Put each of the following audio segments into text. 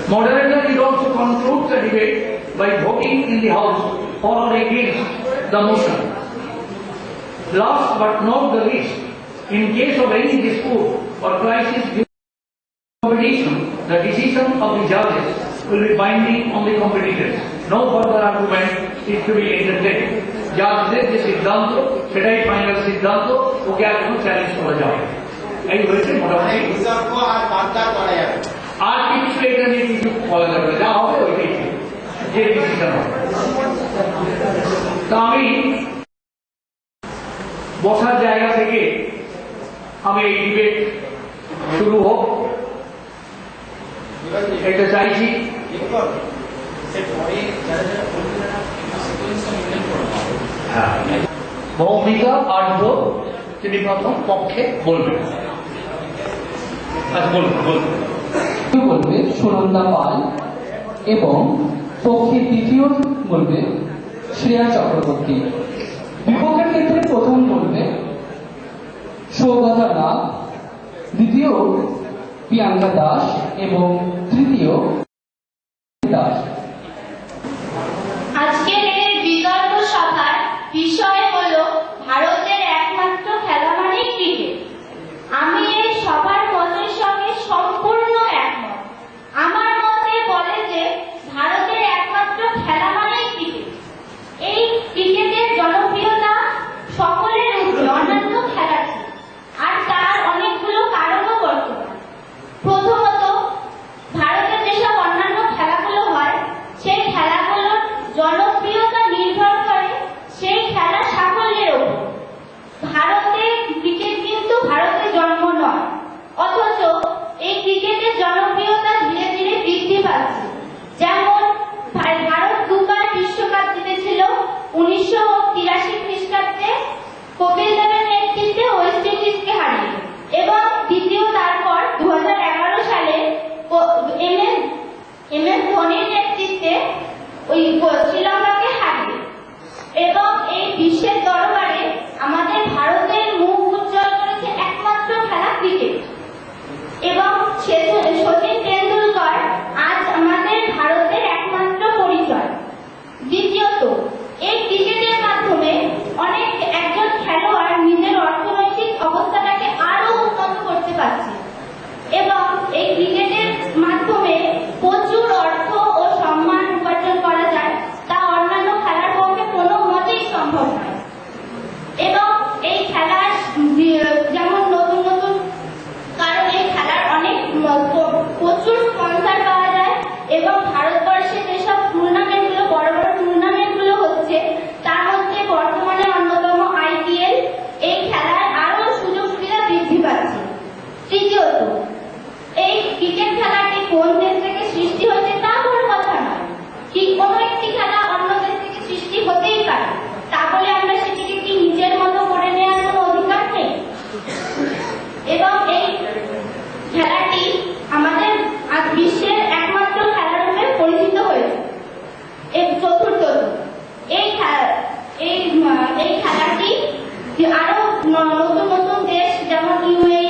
Moderator is also concludes the debate by voting in the House for or against the motion. Last but not the least, in case of any dispute or crisis during competition, the decision of the judges will be binding on the competitors. No further argument is to be entertained. Judges যে সিদ্ধান্ত সেটাই final সিদ্ধান্ত, ওকে আর কোনো challenge করা যাবে না। এই হয়েছে মোটামুটি আর কিছু এটা নিয়ে কিছু বলা যাবে না, যা হবে ওইটাই যে ডিসিশন হবে। তা আমি বসার জায়গা থেকে আমি এই ডিবেট শুরু হোক এটা চাইছি। মৌমিতা আর্য তিনি প্রথম পক্ষে বলবেন। আচ্ছা বলবেন বলবে সুনন্দা পাল এবং পক্ষে দ্বিতীয় বলবে শ্রেয়া চক্রবর্তী। বিপক্ষের ক্ষেত্রে প্রথম বলবে সৌগতা নাগ, দ্বিতীয় প্রিয়াঙ্কা দাস এবং তৃতীয় দাস। আজকের এই বিতর্ক সভার বিষয় হলো ভারতের একমাত্র খেলা মানে ক্রিকেট। আমি এই সবার মতের সঙ্গে সম্পূর্ণ একমত। আমার মতে বলে যে ভারতের একমাত্র খেলা মানে ক্রিকেট। এই ক্রিকেটের জনপ্রিয়তা সকলের ঊর্ধ্বে অন্যান্য খেলা আর তার অনেকগুলো কারণও বর্তমান। প্রথমত, ভারতে যেসব অন্যান্য খেলাগুলো হয় সেই খেলাগুলোর জনপ্রিয়তা নির্ভর করে সেই খেলার সাফল্যের উপর। ভারতে ক্রিকেট কিন্তু ভারতে জন্ম নয়, অথচ এই ক্রিকেটের জনপ্রিয়তা ধীরে ধীরে বৃদ্ধি পাচ্ছে। যেমন ভারত দুবার বিশ্বকাপ জিতেছিল 1983 খ্রিস্টাব্দে কপিল দেবের নেতৃত্বে ওয়েস্ট ইন্ডিজকে হারিয়ে, এবং দ্বিতীয় তারপর 2011 সালে MS ধোনির নেতৃত্বে ওই শ্রীলঙ্কাকে হারিয়ে। এবং এই বিশ্বের দরবারে আমাদের ভারতের মুখ উজ্জ্বল করেছে একমাত্র খেলা ক্রিকেট। এবং সচিন তেন্ডুলকর আজ আমাদের ভারতের একমাত্র পরিচয়। দ্বিতীয়ত, এই ক্রিকেটের মাধ্যমে অনেক একজন খেলোয়াড় নিজের অর্থনৈতিক অবস্থাটাকে আরো উন্নত করতে পারছে, এবং এই ক্রিকেটের মাধ্যমে প্রচুর অর্থ ও সম্মান উপার্জন করা যায়, তা অন্যান্য খেলার পক্ষে কোনো মতেই সম্ভব নয়। এবং এই খেলার যেমন নতুন নতুন, কারণ এই খেলার অনেক প্রচুর স্পন্সর পাওয়া যায়, এবং ভারতবর্ষে যেসব টুর্নামেন্টগুলো বড় বড় টুর্নামেন্টগুলো হচ্ছে তার মধ্যে বর্তমানে অন্যতম IPL, এই খেলার আরো সুযোগ সুবিধা বৃদ্ধি পাচ্ছে। তৃতীয়ত, এই ক্রিকেট খেলাটি কোন দেশ থেকে সৃষ্টি হয়েছে তা বড় কথা নয়, ঠিক কোনো একটি খেলা অন্য দেশ থেকে সৃষ্টি হতেই পারে, তা বলে আমরা সেটিকে কি নিজের মতো করে নেওয়ার কোনো অধিকার নেই। এবং এই খেলাটি আমাদের বিশ্বের একমাত্র খেলা রূপে পরিচিত হয়েছে। চতুর্থত, এই খেলাটি আরো নতুন নতুন দেশ যেমন UAE,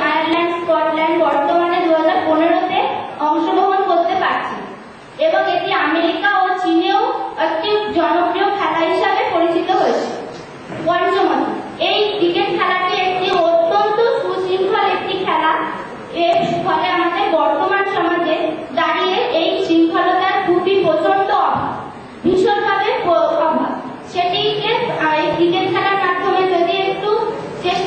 আয়ারল্যান্ড, স্কটল্যান্ড বর্তমানে 2015-তে অংশগ্রহণ করতে পারছে, এবং এটি আমেরিকা ও চীনেও একটি জনপ্রিয় খেলা হিসাবে পরিচিত হয়েছে। পঞ্চমত, এই ক্রিকেট খেলাটি একটি অত্যন্ত সুশৃঙ্খল একটি খেলা। এর ফলে আমাদের বর্তমান সমাজে দাঁড়িয়ে এই শৃঙ্খলতার খুবই প্রচন্ড অভাব, ভীষণভাবে অভাব। সেটিকে এই ক্রিকেট খেলার মাধ্যমে যদি একটু চেষ্টা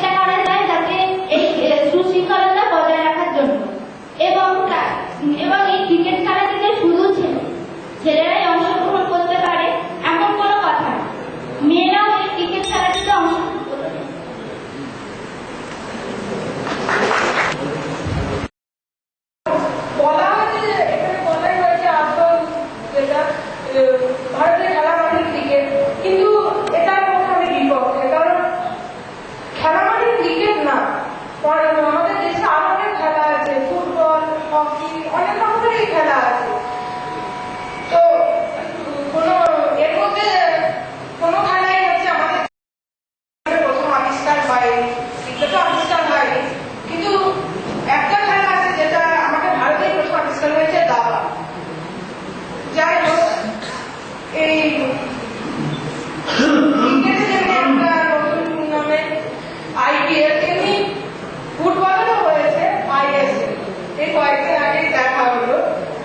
এই কয়েকদিন আগে দেখা হলো।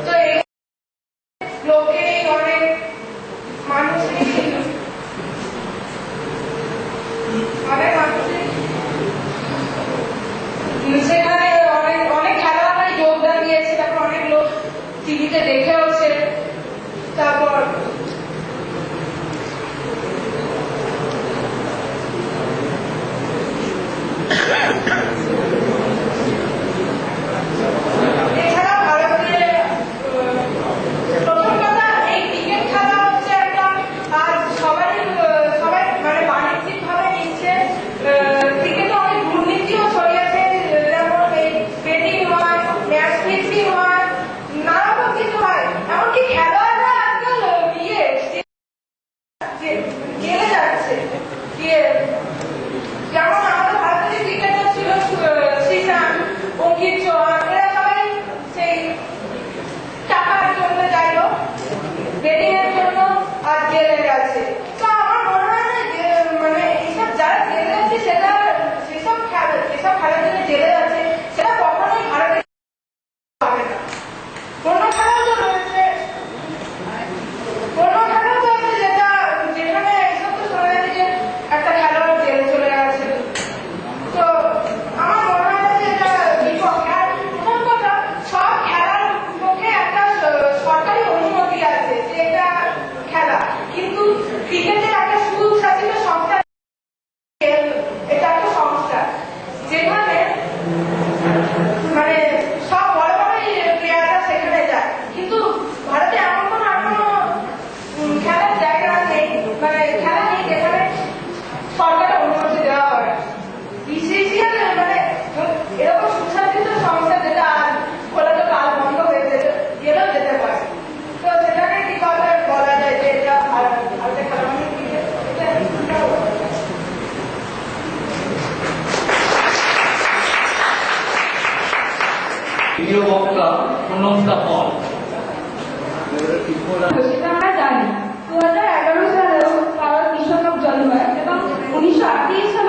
তো এই লোকে অনেক মানুষই সেখানে অনেক খেলোয়াড়রাই যোগদান দিয়েছে, তারপর অনেক লোক টিভিতে দেখেওছে। তারপর এছাড়া ভারতে প্রথম কথা এই ক্রিকেট খেলা হচ্ছে একটা আর সবাই মানে বাণিজ্যিক ভাবে নিচ্ছে। ক্রিকেটে অনেক দুর্নীতিও ছড়িয়েছে, যেমন এই বেটিং হয়, ম্যাচ ফিক্সিং হয়, নানা রকম কিছু হয়। এমনকি খেলোয়াড়রা আজকাল জেলে যাচ্ছে। যেমন আমাদের ভারতের ক্রিকেটার ছিল শ্রীশান্ত, অঙ্কিত চৌহান, এরা সবাই সেই টাকার জন্য যাইল, বেটিং এর জন্য, আর জেলে গেছে। তো আমার মনে হয় না যে মানে এইসব যারা জেলে যাচ্ছে যেসব খেলার জন্য জেলে যাচ্ছে সেটা কখনোই ভারতে হবে না। কোনো খেলাও তো রয়েছে যেখানে এইসব তো শোনা যাচ্ছে যে একটা খেলোয়াড় জেলে চলে গেছে। তো আমার মনে হয় না যে এটা বিপক্ষে। আর প্রথম কথা, সব খেলার পক্ষে একটা সরকারি অনুমতি আছে যে এটা খেলা, কিন্তু ক্রিকেটের একটা সুশাসিত সংস্থা, এটা একটা সংস্থা যেখানে মানে সব বড় বড় প্লেয়াররা সেখানে যায়। কিন্তু ভারতে এমন কোনো খেলার জায়গা নেই, মানে খেলা নেই যেখানে সরকারের অনুমতি দেওয়া হয়। বিসিসিআই মানে এরকম সুশাসিত সংস্থা যেটা খোলা তো কাল বন্ধ হয়ে গেলেও যেতে পারে। তো সেটাকে কি বলা যায় যে এটা ভারতের খেলা মানে ক্রিকেট। দ্বিতীয় বক্তা সুনন্দা পাল। সেটা আমরা জানি 2011 সালেও ভারত বিশ্বকাপ জন্মায় এবং 1938 সালে